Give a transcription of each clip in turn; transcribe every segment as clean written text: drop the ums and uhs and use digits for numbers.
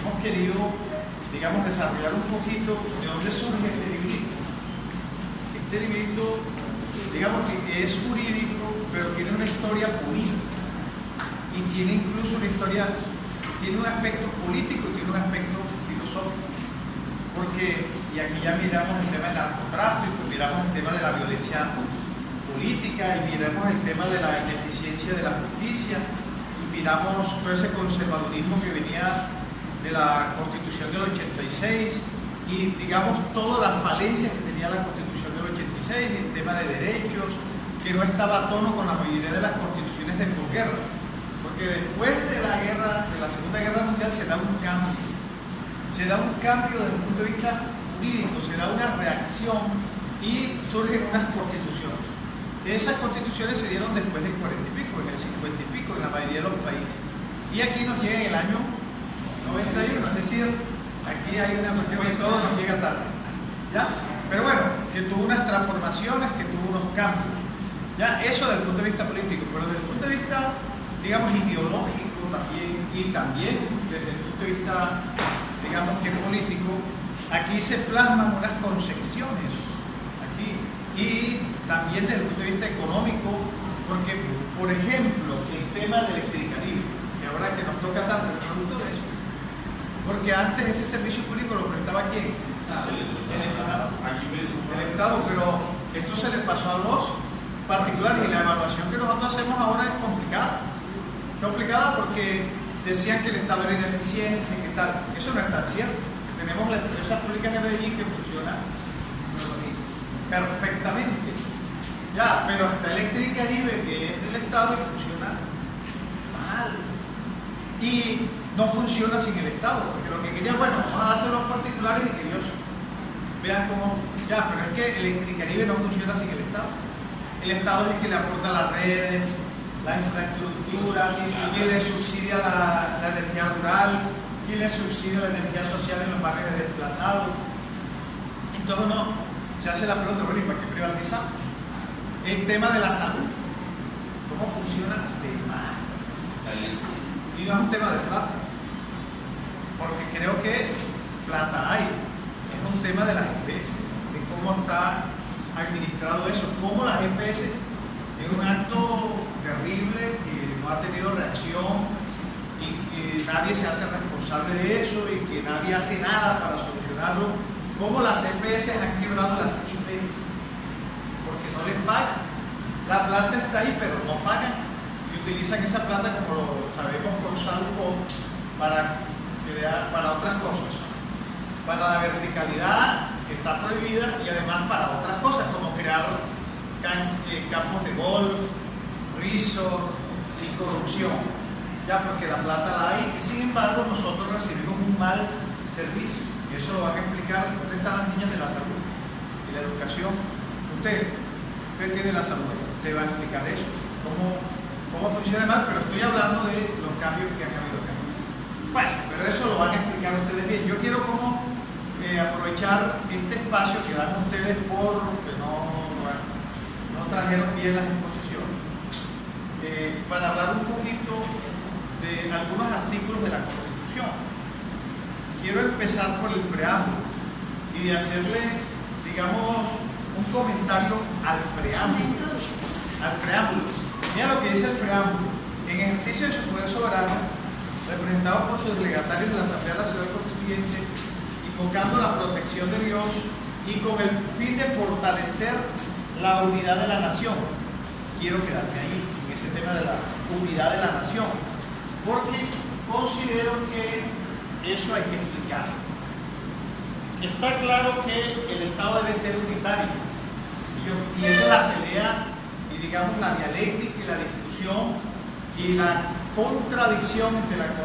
hemos querido, digamos, desarrollar un poquito de dónde surge este librito. Este librito, digamos que es jurídico, pero tiene una historia política. Y tiene incluso una historia, tiene un aspecto político y tiene un aspecto filosófico. Porque, y aquí ya miramos el tema del narcotráfico, miramos el tema de la violencia política, y miramos el tema de la ineficiencia de la justicia, y miramos todo ese conservadurismo que venía de la Constitución del 86, y digamos todas las falencias que tenía la Constitución del 86, el tema de derechos, que no estaba a tono con la mayoría de las constituciones de posguerra. Porque después de la guerra, de la Segunda Guerra Mundial, se da un cambio. Se da un cambio desde el punto de vista jurídico, se da una reacción y surgen unas constituciones. Esas constituciones se dieron después del 40 y pico, en el 50 y pico, en la mayoría de los países. Y aquí nos llega en el año 91, es decir, aquí hay una cuestión que todo nos llega tarde. ¿Ya? Pero bueno, que tuvo unas transformaciones, que tuvo unos cambios. ¿Ya? Eso desde el punto de vista político, pero desde el punto de vista, digamos, ideológico también, y también desde el punto de vista, digamos, que político, aquí se plasman unas concepciones, aquí, y también desde el punto de vista económico, porque, por ejemplo, el tema del Electricaribe, que ahora que nos toca tanto el producto de eso, porque antes ese servicio público lo prestaba ¿quién? El Estado, pero esto se le pasó a los particulares, y la evaluación que nosotros hacemos ahora es complicada. Complicada porque decían que el Estado era ineficiente, que tal. Eso no es tan cierto. Tenemos las empresas públicas de Medellín que funcionan perfectamente. Ya, pero hasta Electricaribe, que es del Estado, y funciona mal. Y no funciona sin el Estado, porque lo que querían, bueno, vamos a dárselo a los particulares y que ellos vean cómo. Ya, pero es que Electricaribe no funciona sin el Estado. El Estado es el que le aporta las redes, la infraestructura, quien le subsidia la energía rural, quien le subsidia la energía social en los barrios desplazados. Entonces uno se hace la pregunta, bueno, ¿y para qué privatizamos? El tema de la salud, ¿cómo funciona? De más. Y no es un tema de plata, porque creo que plata hay, es un tema de las EPS, de cómo está administrado eso, cómo las EPS es un acto terrible que no ha tenido reacción y que nadie se hace responsable de eso y que nadie hace nada para solucionarlo, cómo las EPS han quebrado las IPS porque no les pagan. La plata está ahí pero no pagan y utilizan esa plata, como lo sabemos, con salud para crear, para otras cosas, para la verticalidad que está prohibida, y además para otras cosas como crear campos de golf, resort y corrupción, ya, porque la plata la hay, y sin embargo nosotros recibimos un mal servicio, y eso lo van a explicar. ¿Dónde están las niñas de la salud y la educación? Usted tiene la salud, usted va a explicar eso, cómo funciona mal, pero estoy hablando de los cambios que han habido acá. Bueno, pero eso lo van a explicar ustedes bien. Yo quiero aprovechar este espacio que dan ustedes porque no trajeron bien las exposiciones, para hablar un poquito de algunos artículos de la Constitución. Quiero empezar por el preámbulo y de hacerle, digamos, un comentario al preámbulo. Mira lo que dice el preámbulo. En ejercicio de su poder soberano, representado por sus delegatarios de la Asamblea Nacional Constituyente, invocando la protección de Dios y con el fin de fortalecer la unidad de la nación. Quiero quedarme ahí, en ese tema de la unidad de la nación, porque considero que eso hay que explicar. Está claro que el Estado debe ser unitario, y esa es la pelea, y digamos la dialéctica y la discusión y la contradicción entre la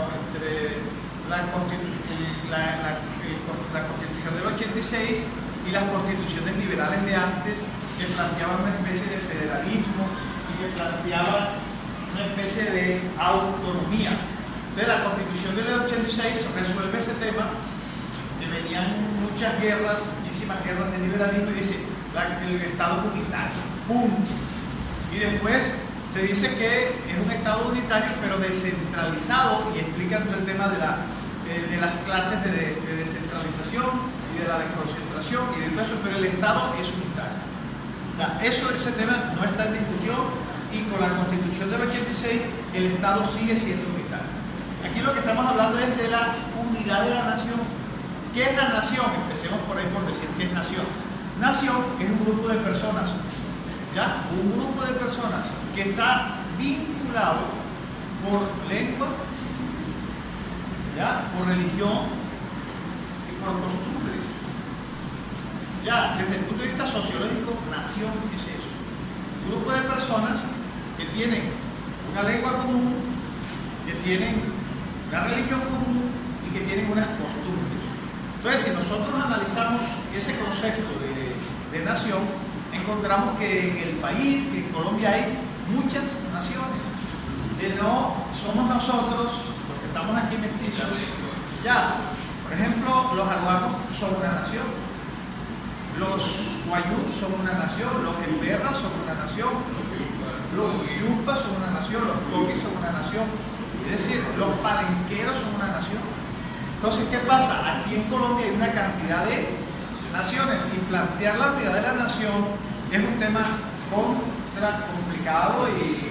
Constitución del 86 y las constituciones liberales de antes, que planteaban una especie de federalismo y que planteaban una especie de autonomía. Entonces la Constitución del 86 resuelve ese tema, que venían muchísimas guerras de liberalismo, y dice el Estado unitario, punto. Y después se dice que es un Estado unitario, pero pero descentralizado, y explican todo el tema de las clases de descentralización y de la desconcentración y de todo eso, pero el Estado es unitario. Ese tema no está en discusión, y con la Constitución del 86 el Estado sigue siendo unitario. Aquí lo que estamos hablando es de la unidad de la nación. ¿Qué es la nación? Empecemos por ahí por decir qué es nación. Nación es un grupo de personas, ¿ya? Un grupo de personas que está vinculado por lengua, ¿ya? Por religión y por costumbres. Ya, desde el punto de vista sociológico, nación es eso. Un grupo de personas que tienen una lengua común, que tienen una religión común y que tienen unas costumbres. Entonces, si nosotros analizamos ese concepto de nación, encontramos que en el país, que en Colombia hay muchas naciones. No somos nosotros, los que estamos aquí mestizos. Ya, por ejemplo, los aruacos son una nación, los guayús son una nación, los emberras son una nación, los yupas son una nación, los coquis son una nación, es decir, los palenqueros son una nación. Entonces, ¿qué pasa? Aquí en Colombia hay una cantidad de naciones, y plantear la unidad de la nación es un tema complicado y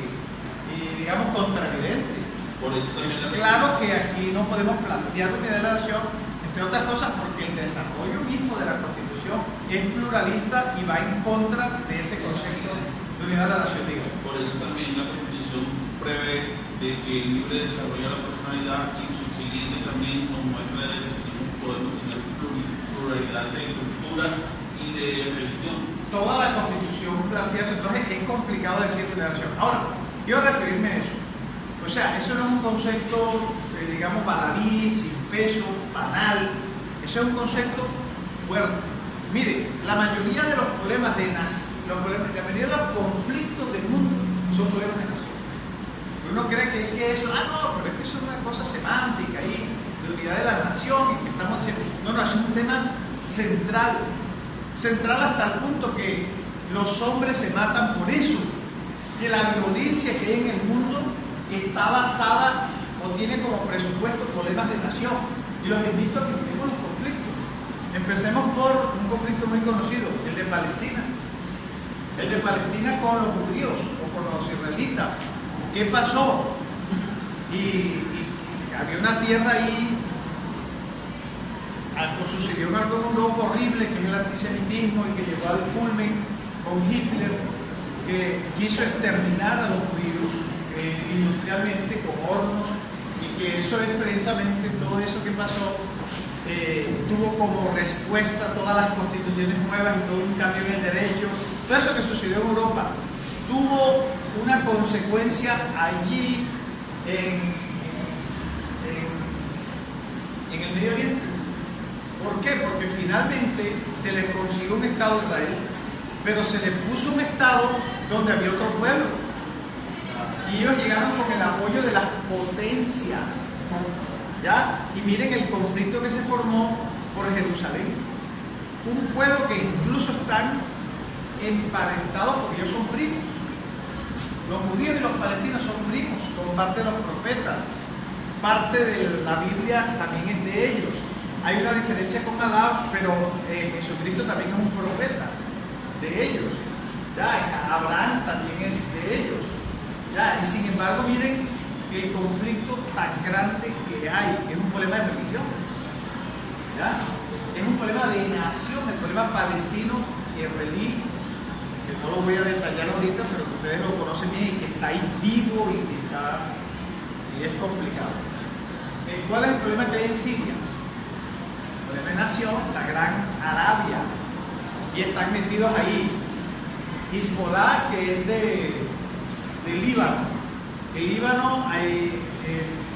digamos contravidente. Por eso también claro que aquí no podemos plantear la unidad de la nación, entre otras cosas porque el desarrollo mismo de la Constitución es pluralista y va en contra de ese concepto de unidad de la nación. Por eso también la Constitución prevé de que el libre desarrollo de la personalidad y subsiguiente también nos muestra de que podemos tener pluralidad de cultura y de religión. Toda la Constitución plantea eso, entonces es complicado decir unidad de la nación. Ahora, quiero referirme a eso. O sea, eso no es un concepto, digamos, baladí, sin peso, banal. Eso es un concepto fuerte. Mire, la mayoría de los problemas la mayoría de los conflictos del mundo son problemas de nación. Uno cree que eso, no, pero es que eso es una cosa semántica ahí, de unidad de la nación, y que estamos diciendo, no, eso es un tema central. Central hasta el punto que los hombres se matan por eso, que la violencia que hay en el mundo está basada o tiene como presupuesto problemas de nación. Y los invito a que miremos los conflictos. Empecemos por un conflicto muy conocido, el de Palestina. El de Palestina con los judíos o con los israelitas. ¿Qué pasó? Y había una tierra ahí, sucedió algo en Europa horrible, que es el antisemitismo, y que llegó al culmen con Hitler, que quiso exterminar a los judíos industrialmente con hornos, y que eso es precisamente todo eso que pasó, tuvo como respuesta todas las constituciones nuevas y todo un cambio en el derecho. Todo eso que sucedió en Europa tuvo una consecuencia allí en el Medio Oriente. ¿Por qué? Porque finalmente se les consiguió un Estado de Israel, pero se les puso un Estado donde había otro pueblo. Y ellos llegaron con el apoyo de las potencias, ¿ya? Y miren el conflicto que se formó por Jerusalén. Un pueblo que incluso están emparentados porque ellos son primos. Los judíos y los palestinos son primos, como parte de los profetas. Parte de la Biblia también es de ellos. Hay una diferencia con Alá, pero Jesucristo también es un profeta de ellos. Ya, Abraham también es de ellos. Ya, y sin embargo, miren el conflicto tan grande que hay. Es un problema de religión. ¿Ya? Es un problema de nación, el problema palestino y israelí, que no lo voy a detallar ahorita, pero que ustedes lo conocen bien y que está ahí vivo y es complicado. ¿Cuál es el problema que hay en Siria? El problema de nación, la Gran Arabia, y están metidos ahí. Hezbollah, que es de Líbano. El Líbano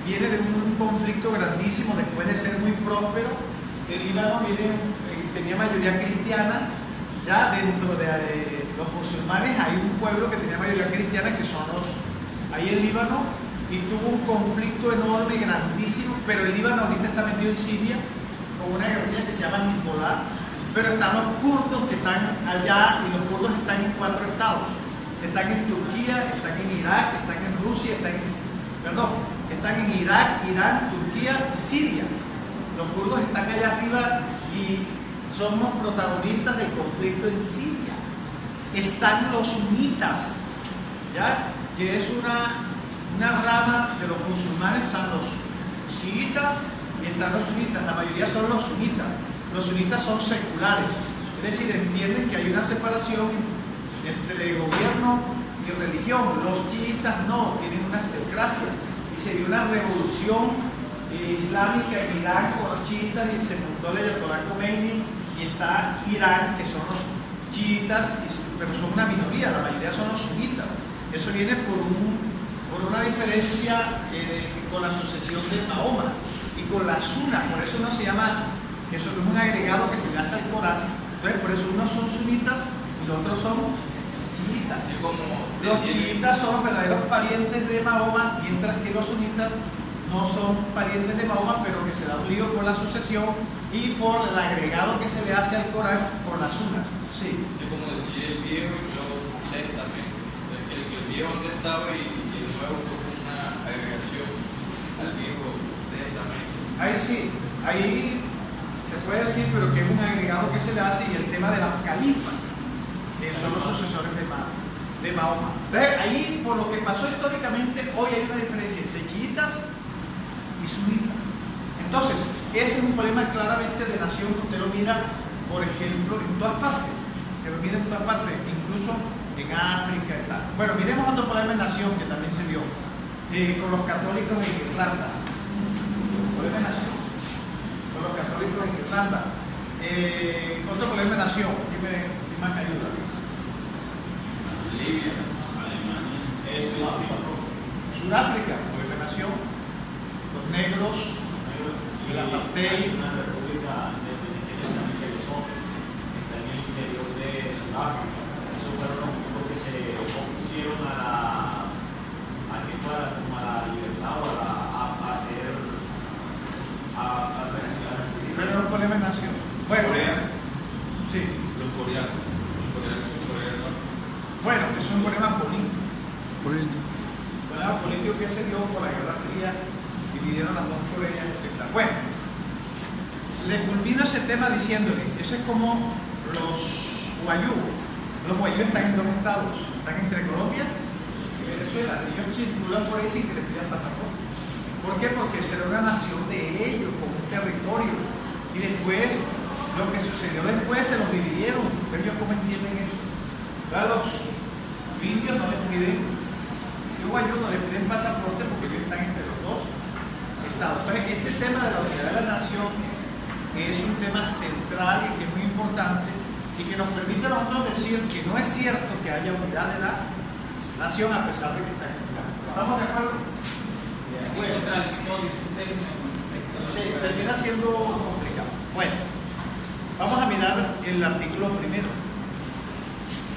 viene de un conflicto grandísimo después de ser muy próspero. El Líbano tenía mayoría cristiana. Ya dentro de los musulmanes hay un pueblo que tenía mayoría cristiana, que son ahí el Líbano, y tuvo un conflicto enorme, grandísimo, pero el Líbano ahorita está metido en Siria con una guerrilla que se llama Hezbollah, pero están los kurdos que están allá, y los kurdos están en 4 estados. Están en Turquía, están en Irak, están en Rusia, están perdón, están en Irak, Irán, Turquía y Siria. Los kurdos están allá arriba y somos protagonistas del conflicto en Siria. Están los sunitas, ¿ya? Que es una rama de los musulmanes. Están los chiitas y están los sunitas. La mayoría son los sunitas. Los sunitas son seculares, es decir, entienden que hay una separación entre gobierno y religión. Los chiitas no, tienen una teocracia y se dio una revolución islámica en Irán con los chiitas y se montó el Ayatollah Khomeini, y está Irán, que son los chiitas, pero son una minoría, la mayoría son los sunitas. Eso viene por una diferencia con la sucesión de Mahoma y con la Sunna. Por eso no se llama, eso es un agregado que se le hace al Corán. Entonces, por eso unos son sunitas y los otros son chiitas. Así como Los chiitas son verdaderos parientes de Mahoma, mientras que los sunitas no son parientes de Mahoma, pero que se da un lío por la sucesión y por el agregado que se le hace al Corán por las Sunnas. Sí. así como decir el Viejo y Nuevo Testamento. El Viejo Testamento y el Nuevo fue una agregación al Viejo Testamento. Ahí sí, ahí se puede decir, pero que es un agregado que se le hace, y el tema de las califas, que son los sucesores de Mahoma. Entonces, ahí, por lo que pasó históricamente, hoy hay una diferencia entre chiitas y sunitas. Entonces, ese es un problema claramente de nación que usted lo mira, por ejemplo, en todas partes. Que lo mira en todas partes, incluso en África y tal. Bueno, miremos otro problema de nación que también se dio con los católicos en Irlanda. Problema de nación. Con los católicos en Irlanda. Otro problema de nación. ¿Quién más me ayuda? Libia. Sudáfrica, problema de nación. Los negros, el apartheid. Una república independiente de Lesoto, que está en el interior de Sudáfrica. Esos fueron los únicos que se opusieron a que fuera como a la libertad o a recibir. Pero es un problema de nación. Bueno, Corea. sí. Los coreanos son coreanos. Bueno, es un problema político. Problema político que se dio por la Guerra Fría, dividieron las dos Coreas, etc. Bueno, le culmino ese tema diciéndole, eso es como los Wayuu. Los Wayuu están en dos estados, están entre Colombia y Venezuela. Ellos circulan por ahí sin que les pidan pasaporte. ¿Por qué? Porque será una nación de ellos, con un territorio. Y después, lo que sucedió después, se los dividieron. Pero ellos cómo entienden eso. A los indios no les piden, los guayos no les piden pasaporte porque ellos están entre los dos estados. Entonces, ese tema de la unidad de la nación es un tema central y que es muy importante y que nos permite a nosotros decir que no es cierto que haya unidad de la nación a pesar de que está en el plan. ¿Estamos de acuerdo? Bueno, sí, termina siendo complicado. Bueno, vamos a mirar el artículo primero.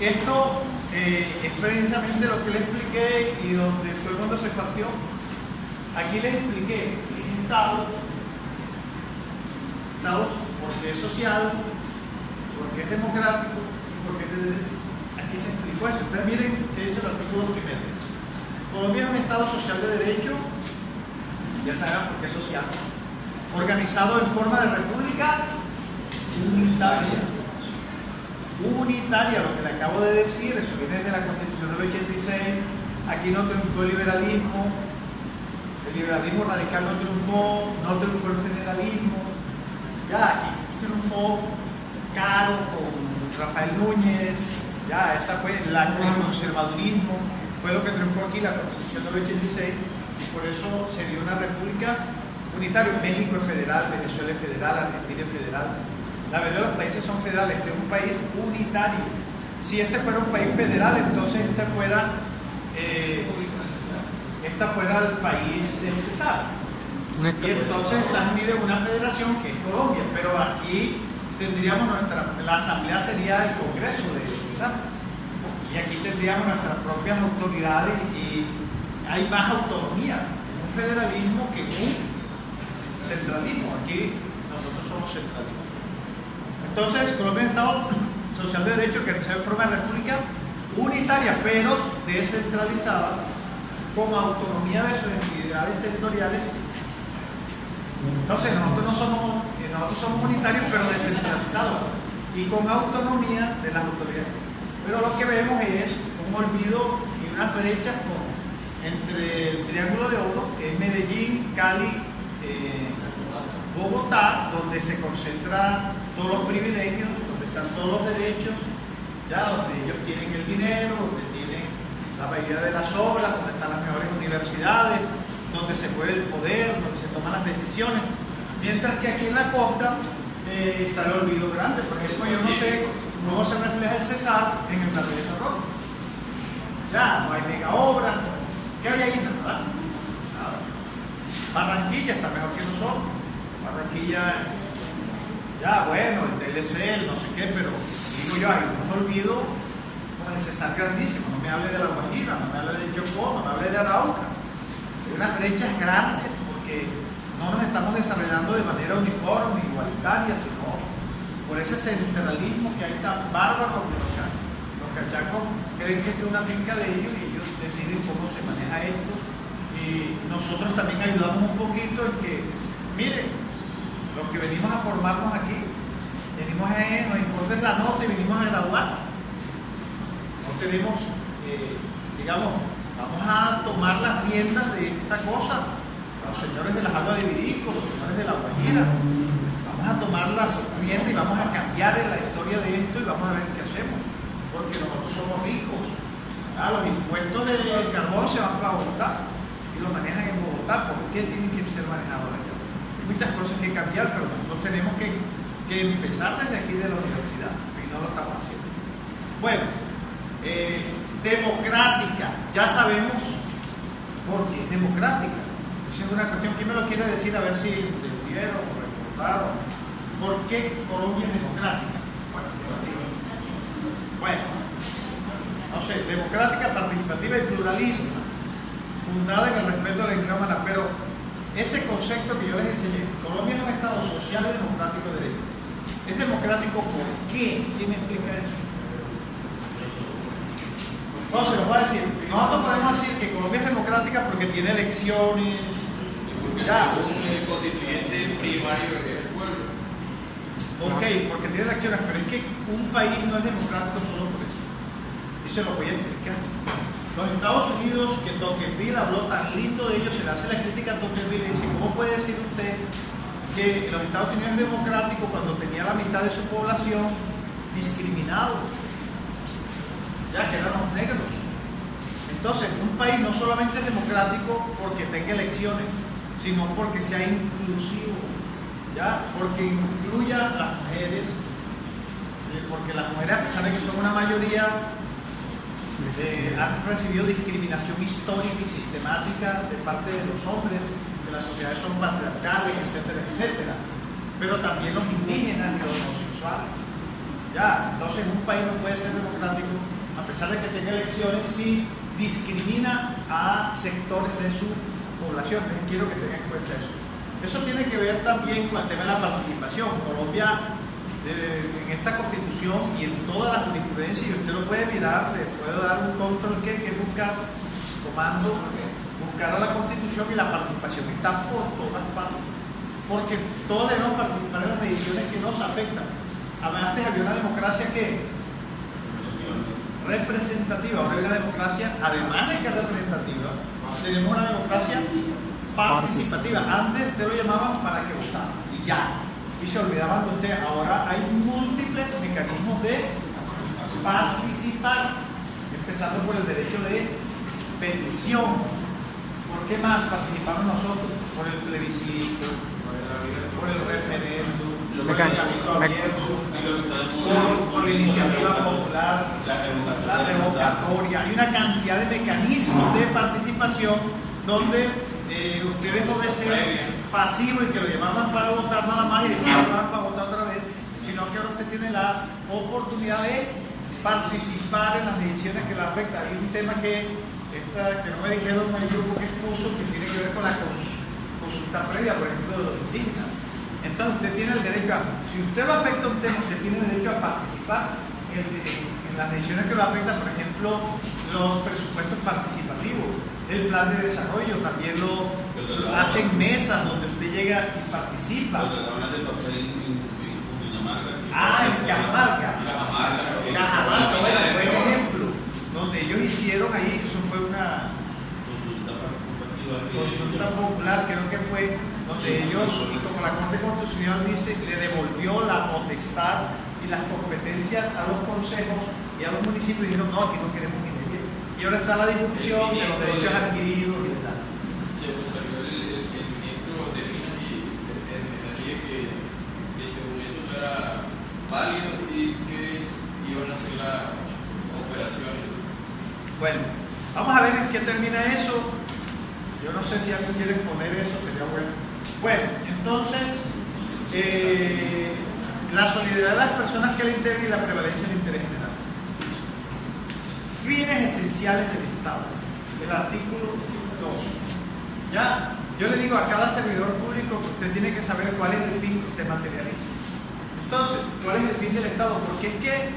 Esto es precisamente lo que les expliqué y donde fue cuando se partió. Aquí les expliqué que es Estado porque es social, porque es democrático y porque es de derecho. Aquí se explicó eso. Ustedes miren qué dice el artículo primero. Colombia es un Estado social de derecho, ya saben por qué es social, organizado en forma de república unitaria. Unitaria, lo que le acabo de decir, eso viene de la Constitución del 86. Aquí no triunfó el liberalismo radical no triunfó el federalismo, ya aquí triunfó Caro con Rafael Núñez, ya esa fue el conservadurismo, fue lo que triunfó aquí, la Constitución del 86, y por eso se dio una república unitaria. México es federal, Venezuela es federal, Argentina es federal. La verdad, los países son federales. Este es un país unitario. Si este fuera un país federal, entonces esta fuera el país del Cesar. Y entonces Estados Unidos es una federación que es Colombia, pero aquí tendríamos la asamblea sería el Congreso del Cesar. Y aquí tendríamos nuestras propias autoridades y hay más autonomía en un federalismo que en un centralismo. Aquí nosotros somos centralistas. Entonces, Colombia es un Estado social de derecho que se forma en república unitaria, pero descentralizada, con autonomía de sus entidades unidades territoriales. Entonces, nosotros somos unitarios, pero descentralizados y con autonomía de las autoridades. Pero lo que vemos es un olvido y unas brechas entre el Triángulo de Oro, que es Medellín, Cali, Bogotá, donde se concentran todos los privilegios, donde están todos los derechos, ya donde ellos tienen el dinero, donde tienen la mayoría de las obras, donde están las mejores universidades, donde se mueve el poder, donde se toman las decisiones, mientras que aquí en la costa está el olvido grande. Por ejemplo, yo no sé cómo se refleja el Cesar en el plan de desarrollo. Ya, no hay mega obras. ¿Qué hay ahí? Nada. Barranquilla está mejor que nosotros. Barranquilla, ya, bueno, el TLC, el no sé qué, pero digo yo, hay un olvido con el Cesar grandísimo. No me hable de La Guajira, no me hable de Chocó, no me hable de Arauca. Hay unas brechas grandes porque no nos estamos desarrollando de manera uniforme, igualitaria, sino por ese centralismo que hay tan bárbaro que los cachacos creen que es una finca de ellos y ellos deciden cómo se maneja esto. Y nosotros también ayudamos un poquito en que, miren, los que venimos a formarnos aquí, venimos nos importa la nota y venimos a graduar. No tenemos, digamos, vamos a tomar las riendas de esta cosa. Los señores de las aguas de Virico, los señores de La Guajira, vamos a tomar las riendas y vamos a cambiar la historia de esto y vamos a ver qué hacemos, porque nosotros somos ricos. Los impuestos del carbón se van para Bogotá y los manejan en Bogotá. ¿Por qué tienen que ser manejados allá? Hay muchas cosas que cambiar, pero nosotros tenemos que empezar desde aquí de la universidad y no lo estamos haciendo. Bueno, democrática, ya sabemos por qué es democrática. Es una cuestión, ¿quién me lo quiere decir? A ver si entendieron o recordaron. ¿Por qué Colombia es democrática? Bueno, no sé, democrática, participativa y pluralista, fundada en el respeto a la dignidad humana. Pero ese concepto que yo les enseñé, Colombia es un Estado social y democrático de derecho. ¿Es democrático por qué? ¿Quién me explica eso? Entonces, nos va a decir, nosotros podemos decir que Colombia es democrática porque tiene elecciones. Porque según el constituyente primario del pueblo. Ok, porque tiene elecciones, pero es que un país no es democrático solo por eso. Y se lo voy a explicar. Los Estados Unidos, que Tocqueville habló tan lindo de ellos, se le hace la crítica a Tocqueville y dice, ¿cómo puede decir usted que los Estados Unidos es democrático cuando tenía la mitad de su población discriminados? Ya que eran los negros. Entonces, un país no solamente es democrático porque tenga elecciones, sino porque sea inclusivo, ¿ya? Porque incluya a las mujeres, porque las mujeres, a pesar de que son una mayoría, han recibido discriminación histórica y sistemática de parte de los hombres, que las sociedades son patriarcales, etcétera, etcétera. Pero también los indígenas y los homosexuales. ¿Ya? Entonces, un país no puede ser democrático a pesar de que tenga elecciones si discrimina a sectores de su población. Quiero que tengan en cuenta eso. Eso tiene que ver también con el tema de la participación. Colombia, en esta constitución y en todas las jurisprudencias, y usted lo puede mirar, le puedo dar un control que es buscar comando, buscar a la constitución, y la participación está por todas partes. Porque todos debemos participar en las decisiones que nos afectan. Antes había una democracia que representativa, ahora hay una democracia, además de que es representativa, tenemos una democracia participativa. Antes usted lo llamaban para que votara y ya, y se olvidaban de usted. Ahora hay múltiples mecanismos de participar, empezando por el derecho de petición. ¿Por qué más participamos nosotros? Por el plebiscito, por el referéndum, por el cabildo abierto, por la iniciativa popular, la revocatoria. Hay una cantidad de mecanismos de participación donde usted dejó de ser pasivo y que lo llamaban para votar nada más y después lo llamaban para votar otra vez, sino que ahora usted tiene la oportunidad de participar en las decisiones que le afectan. Hay un tema que no me dijeron en el grupo que expuso, que tiene que ver con la consulta previa, por ejemplo, de los indígenas. Entonces usted tiene el derecho si usted lo afecta a un tema, usted tiene el derecho a participar en las decisiones que lo afectan, por ejemplo, los presupuestos participativos, el plan de desarrollo, también hacen mesas donde usted llega y participa. Hablan del pastel en Cundinamarca. En Cajamarca. Cajamarca, bueno, buen ejemplo. Donde ellos hicieron ahí, eso fue una consulta popular, creo que fue, donde ellos, y como la Corte Constitucional dice, le devolvió la potestad y las competencias a los consejos y a los municipios, y dijeron, no, aquí no queremos ingeniería. Y ahora está la discusión de los derechos adquiridos y tal. Se salió el ministro de Minas y Energía que según eso no era válido y que iban a hacer la operación. Bueno, vamos a ver en qué termina eso. Yo no sé si alguien quiere poner eso, sería bueno. Bueno, entonces, la solidaridad de las personas que la integran y la prevalencia del interés general. Fines esenciales del Estado. El artículo 2. Ya, yo le digo a cada servidor público que usted tiene que saber cuál es el fin que usted materializa. Entonces, ¿cuál es el fin del Estado? Porque es que,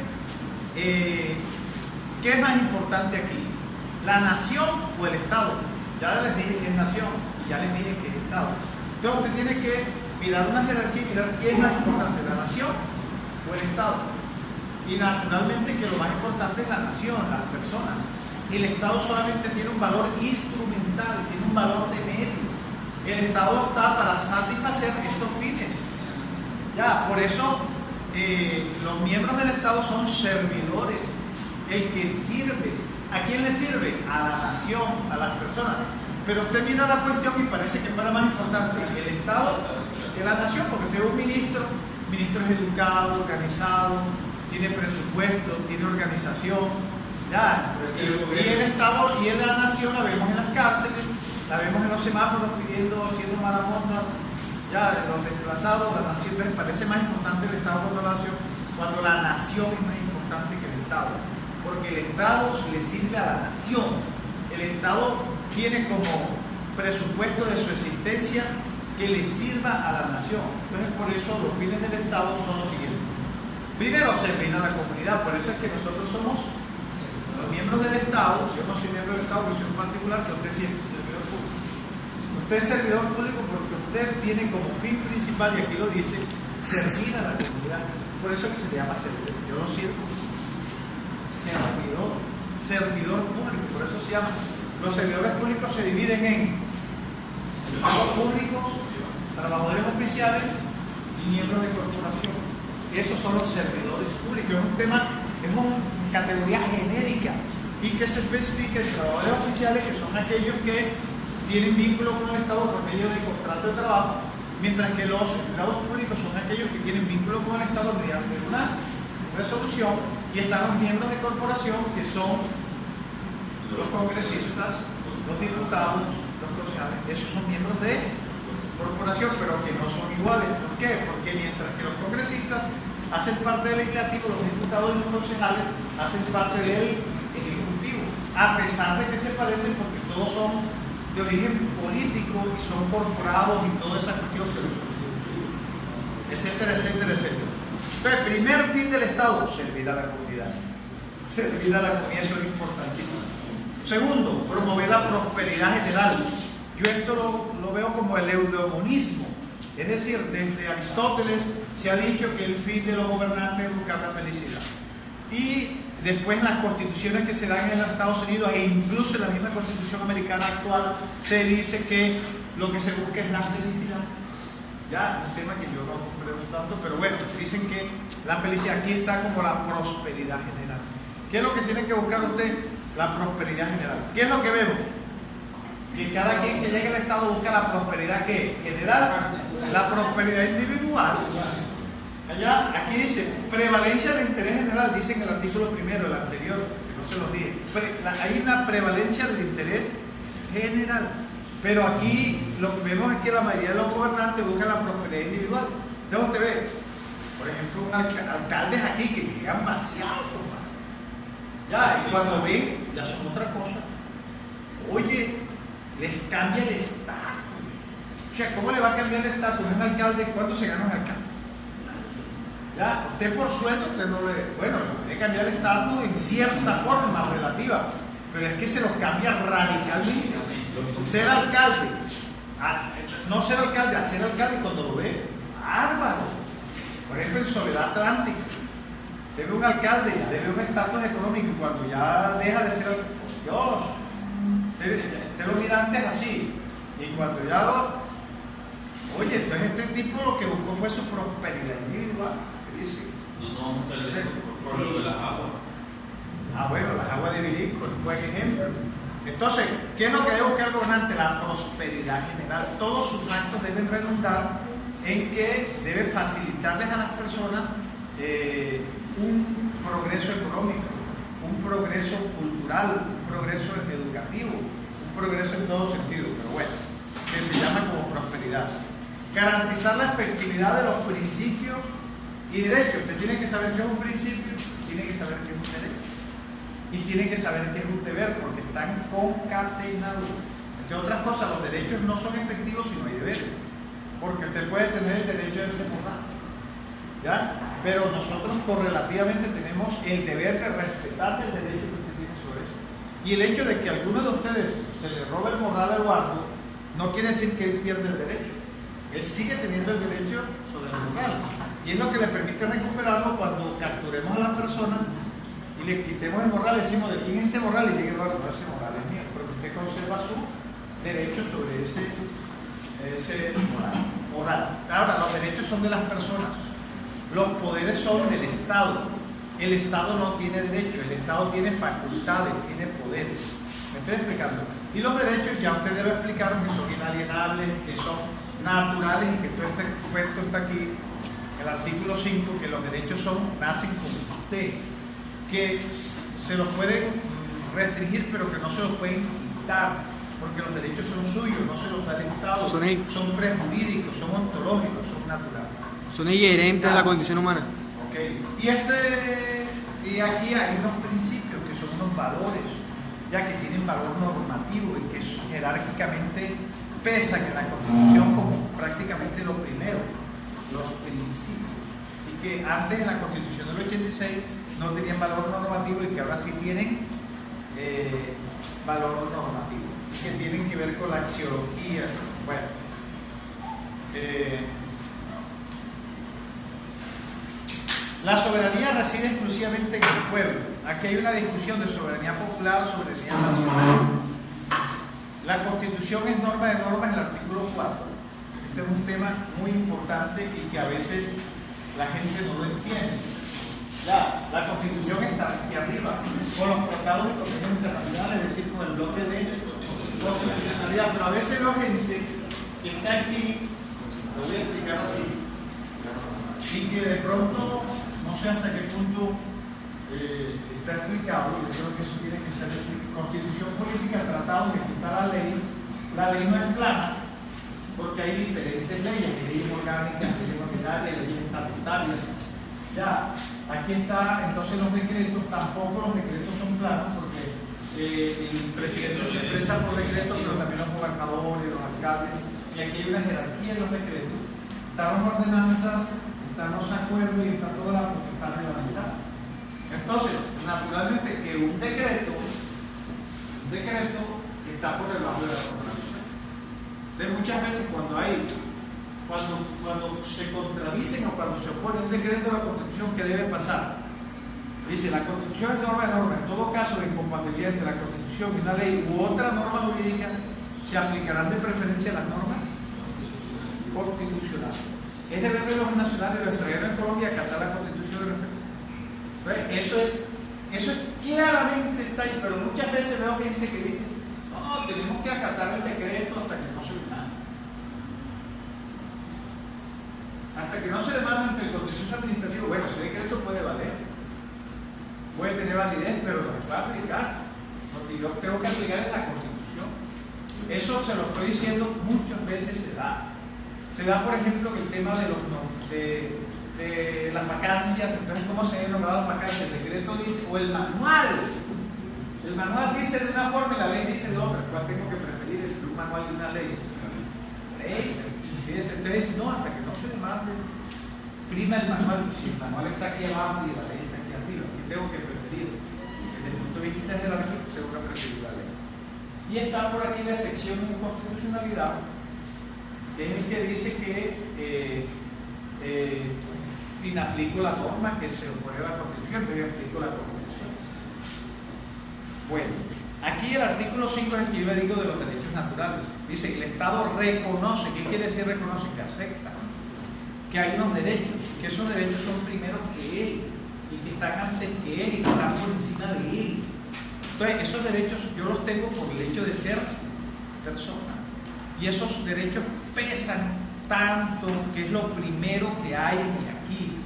¿qué es más importante aquí? ¿La nación o el Estado? Ya les dije que es nación y ya les dije que es Estado. Entonces usted tiene que mirar una jerarquía y mirar qué es más importante, la nación o el Estado. Y naturalmente que lo más importante es la nación, las personas. El Estado solamente tiene un valor instrumental, tiene un valor de medio. El Estado está para satisfacer estos fines. Ya, por eso los miembros del Estado son servidores. El que sirve. ¿A quién le sirve? A la nación, a las personas. Pero usted mira la cuestión y parece que fuera más importante el Estado que la nación, porque usted es un ministro es educado, organizado, tiene presupuesto, tiene organización, ya. Y el Estado y la nación la vemos en las cárceles, la vemos en los semáforos haciendo maratones, ya, los desplazados, la nación. Les parece más importante el Estado cuando la nación es más importante que el Estado. Porque el Estado le sirve a la nación. El Estado tiene como presupuesto de su existencia que le sirva a la nación. Entonces, por eso los fines del Estado son los siguientes. Primero, servir a la comunidad. Por eso es que nosotros somos los miembros del Estado. Yo no soy miembro del Estado, yo soy un particular, pero usted sí es servidor público. Usted es servidor público porque usted tiene como fin principal, y aquí lo dice, servir a la comunidad. Por eso es que se le llama servidor. Yo lo sirvo. Servidor público, por eso se llama. Los servidores públicos se dividen en empleados públicos, trabajadores oficiales y miembros de corporación. Esos son los servidores públicos. Es un tema, es una categoría genérica y que se especifica en trabajadores oficiales, que son aquellos que tienen vínculo con el Estado por medio de contrato de trabajo, mientras que los empleados públicos son aquellos que tienen vínculo con el Estado mediante una resolución. Y están los miembros de corporación, que son los congresistas, los diputados, los concejales. Esos son miembros de corporación, pero que no son iguales. ¿Por qué? Porque mientras que los congresistas hacen parte del legislativo, los diputados y los concejales hacen parte del ejecutivo, a pesar de que se parecen, porque todos son de origen político y son corporados y toda esa cuestión, etcétera, etcétera, etcétera. Entonces, primer fin del Estado, servir a la comunidad. Servir a la comunidad, eso es importantísimo. Segundo, promover la prosperidad general. Yo esto lo veo como el eudemonismo. Es decir, desde Aristóteles se ha dicho que el fin de los gobernantes es buscar la felicidad. Y después en las constituciones que se dan en los Estados Unidos e incluso en la misma constitución americana actual se dice que lo que se busca es la felicidad. Ya, un tema que yo no comprendo tanto, pero bueno, dicen que la felicidad aquí está como la prosperidad general. ¿Qué es lo que tiene que buscar usted? La prosperidad general. ¿Qué es lo que vemos? Que cada quien que llegue al Estado busca la prosperidad ¿qué? General, la prosperidad individual. Allá, aquí dice, prevalencia del interés general, dice en el artículo primero, el anterior, que no se los dije. Hay una prevalencia del interés general. Pero aquí lo que vemos es que la mayoría de los gobernantes buscan la prosperidad individual. Entonces usted ve, por ejemplo, alcaldes aquí que llegan vaciados, ya, y cuando ven, ya son otra cosa. Oye, les cambia el estatus. O sea, ¿cómo le va a cambiar el estatus? Un alcalde, ¿cuánto se gana un alcalde? Ya, usted por sueldo, usted no le... Bueno, le puede cambiar el estatus en cierta forma relativa, pero es que se los cambia radicalmente. Ser alcalde no ser alcalde, a ser alcalde cuando lo ve, bárbaro. Por ejemplo, en Soledad Atlántica, debe un alcalde, ya debe un estatus económico y cuando ya deja de ser alcalde, Dios, te lo mira antes así. Y cuando ya lo... Oye, entonces este tipo lo que buscó fue su prosperidad individual. ¿Qué dice? No, por lo de las aguas. Bueno, las aguas de Virico, un buen ejemplo. Entonces, ¿qué es lo que debe buscar el gobernante? La prosperidad general. Todos sus actos deben redundar en que debe facilitarles a las personas un progreso económico, un progreso cultural, un progreso educativo, un progreso en todo sentido, pero bueno, que se llama como prosperidad. Garantizar la efectividad de los principios y derechos. Usted tiene que saber qué es un principio, tiene que saber qué es un derecho y tiene que saber qué es un deber, porque están concatenados. Entre otras cosas, los derechos no son efectivos si no hay deberes, porque usted puede tener el derecho de ser morado, ¿ya? Pero nosotros correlativamente tenemos el deber de respetar el derecho que usted tiene sobre eso. Y el hecho de que a alguno de ustedes se le robe el morral a Eduardo no quiere decir que él pierde el derecho. Él sigue teniendo el derecho sobre el morral. Y es lo que le permite recuperarlo cuando capturemos a la persona y le quitemos el morral, le decimos de quién es este morral y llegue Eduardo, no, ese morral es mío, porque usted conserva su derecho sobre ese moral. Ahora, los derechos son de las personas, los poderes son del Estado. El Estado no tiene derechos, el Estado tiene facultades, tiene poderes. Me estoy explicando. Y los derechos, ya ustedes lo explicaron, que son inalienables, que son naturales y que todo este cuento está aquí, el artículo 5, que los derechos nacen con usted, que se los pueden restringir, pero que no se los pueden quitar, porque los derechos son suyos, no se los da el Estado, son prejurídicos, son ontológicos, son naturales. Son inherentes a la condición humana. Okay. Y aquí hay unos principios que son unos valores, ya que tienen valor normativo y que jerárquicamente pesan en la Constitución como prácticamente lo primero, los principios. Y que antes en la Constitución del 86 no tenían valor normativo y que ahora sí tienen valor normativo, que tienen que ver con la axiología. Bueno, la soberanía reside exclusivamente en el pueblo. Aquí hay una discusión de soberanía popular, soberanía nacional. La Constitución es norma de normas, el artículo 4. Este es un tema muy importante y que a veces la gente no lo entiende. Ya, la Constitución está aquí arriba, con los tratados y convenios internacionales, es decir, con el bloque de constitucionalidad. Pero a veces veo gente que está aquí, lo voy a explicar así, y que de pronto, no sé hasta qué punto está explicado, yo creo que eso tiene que ser Constitución política, tratado, que está la ley no es plana, porque hay diferentes leyes, leyes orgánicas, leyes ordinarias, leyes estatutarias. Ya, aquí está, entonces los decretos, tampoco los decretos son planos, porque el presidente se expresa por decreto, pero también los gobernadores, los alcaldes, y aquí hay una jerarquía en los decretos. Están las ordenanzas, están los acuerdos y está toda la potestad de la mitad. Entonces, naturalmente que un decreto está por debajo de la Constitución. Entonces, muchas veces cuando se contradicen o cuando se opone un decreto a la Constitución, ¿qué debe pasar? Dice, la Constitución es norma de norma. En todo caso, la incompatibilidad entre la Constitución y una ley u otra norma jurídica se aplicarán de preferencia a las normas constitucionales. Es deber de los nacionales de extranjeros en Colombia acatar la Constitución de respeto. Eso claramente está ahí, pero muchas veces veo gente que dice, no, tenemos que acatar el decreto hasta que no se demande. Hasta que no se demande ante el contencioso administrativo, bueno, ese decreto puede valer, puede tener validez, pero no se va a aplicar, porque yo tengo que aplicar en la Constitución. Eso se lo estoy diciendo, muchas veces se da. Se da, por ejemplo, que el tema de las vacancias, entonces cómo se han nombrado las vacancias, el decreto dice, o el manual dice de una forma y la ley dice de otra. ¿Cuál tengo que preferir? ¿Un manual de una ley? Y si es, entonces no, hasta que no se demande, prima el manual. Si el manual está aquí abajo y la ley está aquí arriba, ¿qué tengo que preferir? Desde el punto de vista jerárquico tengo que preferir la ley. Y está por aquí la sección de constitucionalidad, que es el que dice que inaplico la norma que se opone a la Constitución, pero yo aplico la Constitución. Bueno, aquí el artículo 5 es el que yo le digo de los derechos naturales. Dice que el Estado reconoce, ¿qué quiere decir reconoce? Que acepta que hay unos derechos, que esos derechos son primeros que él, y que están antes que él, y que están por encima de él. Entonces, esos derechos yo los tengo por el hecho de ser persona. Y esos derechos pesan tanto que es lo primero que hay aquí.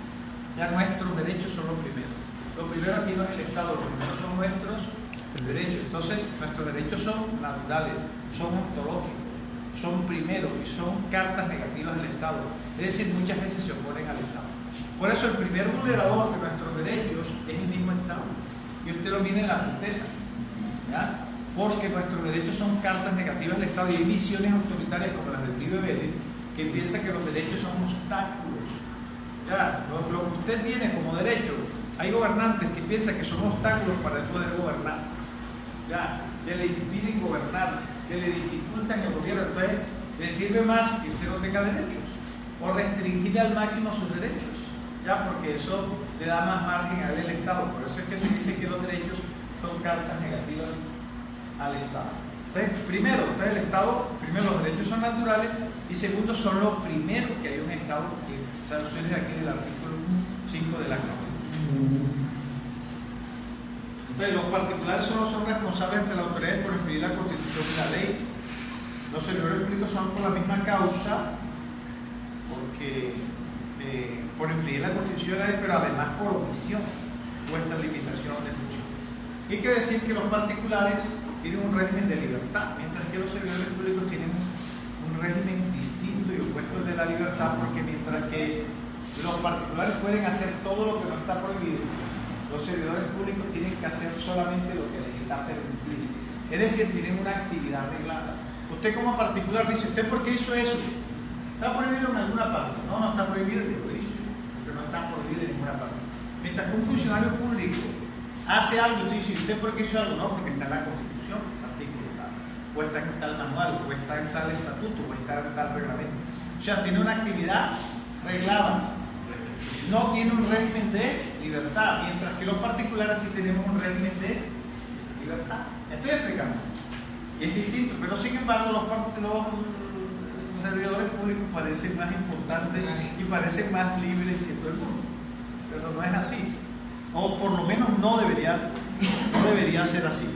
Ya nuestros derechos son los primeros. Lo primero aquí no es el Estado, lo primero son nuestros derechos. Entonces, nuestros derechos son naturales, son ontológicos, son primeros y son cartas negativas del Estado. Es decir, muchas veces se oponen al Estado. Por eso el primer vulnerador de nuestros derechos es el mismo Estado. Y usted lo mide en la frontera, ¿ya? Porque nuestros derechos son cartas negativas del Estado y hay visiones autoritarias como las de Uribe Vélez que piensan que los derechos son obstáculos. Ya, lo que usted tiene como derecho, hay gobernantes que piensan que son obstáculos para el poder gobernar, ya, que le impiden gobernar, que le dificultan el gobierno. Entonces, le sirve más que usted no tenga derechos o restringirle al máximo sus derechos, ya, porque eso le da más margen a él el Estado. Por eso es que se dice que los derechos son cartas negativas al Estado. Entonces, primero, el Estado, primero los derechos son naturales y segundo son lo primero que hay un Estado que se surge aquí del artículo 5 de la Constitución. Entonces, los particulares solo son responsables ante la autoridad por infringir la Constitución y la ley. Los servidores públicos son por la misma causa, porque por infringir la Constitución y la ley, pero además por omisión o esta limitación de función. Hay que decir que los particulares tienen un régimen de libertad, mientras que los servidores públicos tienen un régimen distinto y opuesto al de la libertad, porque mientras que los particulares pueden hacer todo lo que no está prohibido, los servidores públicos tienen que hacer solamente lo que les está permitido. Es decir, tienen una actividad reglada. Usted como particular dice, ¿usted por qué hizo eso? ¿Está prohibido en alguna parte? No, no está prohibido, yo lo hice, pero no está prohibido en ninguna parte. Mientras que un funcionario público hace algo, usted dice, ¿usted por qué hizo algo? No, porque está en la Constitución, artículo tal, o está en tal manual, o está en tal estatuto, o está en tal reglamento. O sea, tiene una actividad reglada. No tiene un régimen de libertad, mientras que los particulares sí tenemos un régimen de libertad. Estoy explicando. Y es distinto, pero sin embargo los servidores públicos parecen más importantes y parecen más libres que todo el mundo. Pero no es así. O por lo menos no debería ser así.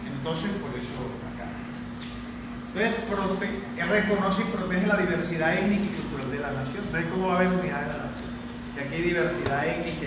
Entonces, por eso acá. Entonces, reconoce y protege la diversidad étnica y cultural de la nación. ¿Ves cómo va a haber unidad de la nación? Si aquí hay diversidad étnica,